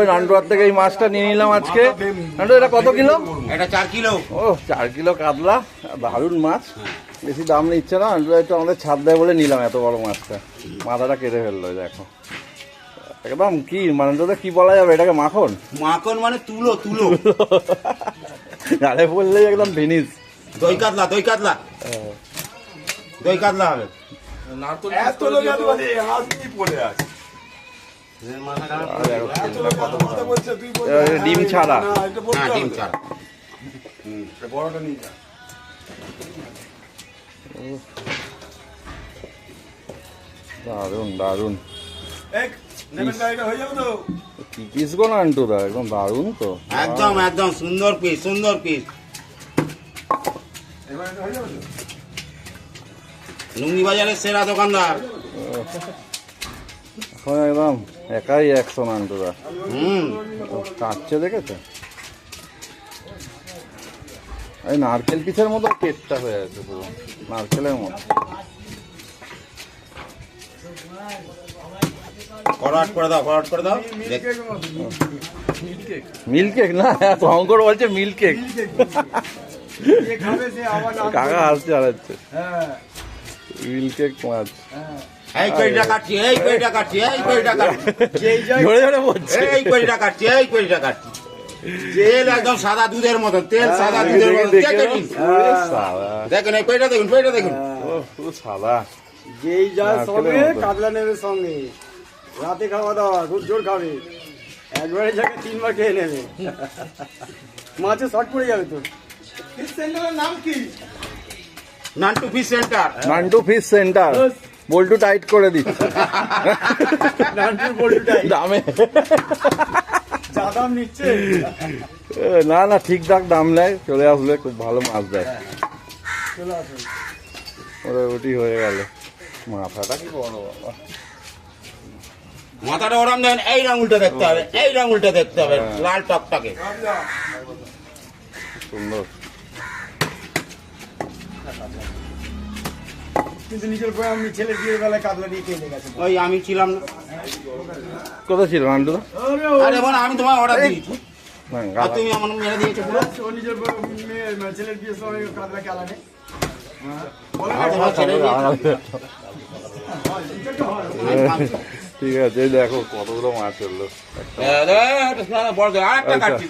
ওই নান্টুয়ার থেকে এই মাছটা নিয়ে নিলাম আজকে। নান্টু এটা কত কিলো? এটা 4 কিলো। ও 4 কিলো কাতলা, দারুণ মাছ। বেশি দাম নিচ্ছে না, নান্টু একটু আমাদের ছাদ দেয় বলে নিলাম এত বড় মাছটা। মাথাটা কেটে ফেললো দেখো একদম। কি মানে তোদের কি বলা যাবে এটাকে? মাখন মাখন মানে তুলো তুলো। গালে বললেই একদম ফিনিশ। দই কাতলা দই কাতলা দই কাতলা হবে। ডিম ছাড়া। ডিম ছাড়া। দারুন দারুন। কি পিস গো নান্টু দা, একদম দারুন তো। একদম একদম সুন্দর পিস সুন্দর পিস। লুঙ্গি বাজারের সেরা দোকানদার। এখন একদম একাই 100 নান্টু দা। কাটছে দেখেছো? এই নারকেল পিসের মতো পেটটা হয়ে আছে পুরো নারকেলের মতো। ফরওয়ার্ড করে দাও ফরওয়ার্ড করে দাও। মিল্ক কেক না, শঙ্কর বলছে মিল্ক কেক। কাকা হাসছে হারাচ্ছে। মিল্ক কেক মাছ। এই কইটা কাটছি এই কইটা কাটছি এই কইটা কাটছি জোরে জোরে বলছে। এই কইটা কাটছি এই কইটা কাটছি। তেল একদম সাদা দুধের মতো, তেল সাদা দুধের মতো। দেখুন এই কইটা দেখুন কইটা দেখুন। পুরো সাদা। যেই যার সঙ্গে কাতলা নেবে সঙ্গে, রাতে খাওয়া দাওয়া খুব জোর খাবে, একবারে জায়গায় 3 বার খেয়ে নেবে। মাছে শর্ট পড়ে যাবে তো। ফিশ সেন্টারের নাম কি? Nantu fish centre. Nantu fish centre. বল্টু টাইট করে দিচ্ছে। নান্টু বল্টু টাইট। দামে যা দাম নিচ্ছে। না না ঠিকঠাক দাম নেয়, চলে আসলে খুব ভালো মাছ দেয়। চলে আসুন। মোটামুটি হয়ে গেল। মাথাটা কি বড় বাবা। মাথাটা ওরম দেন, এই আঙুলটা দেখতে হবে, এই আঙুলটা দেখতে হবে, লাল টকটকে। সুন্দর। কিন্তু নিজের বই আমি ছেলে বিয়ের বেলায় কাতলা নিয়ে খেয়ে গেছে। ওই আমি ছিলাম না। কোথায় ছিল নান্টু দা? আরে বোন আমি তোমায় অর্ডার দিয়েছি আর তুমি আমার মেরে দিয়েছো পুরো। ও নিজের ছেলের বিয়ের সময় কাতলা খেলা নেই। ঠিক আছে, দেখো কতগুলো মাছ চললো। বড় আর একটা কাটছি।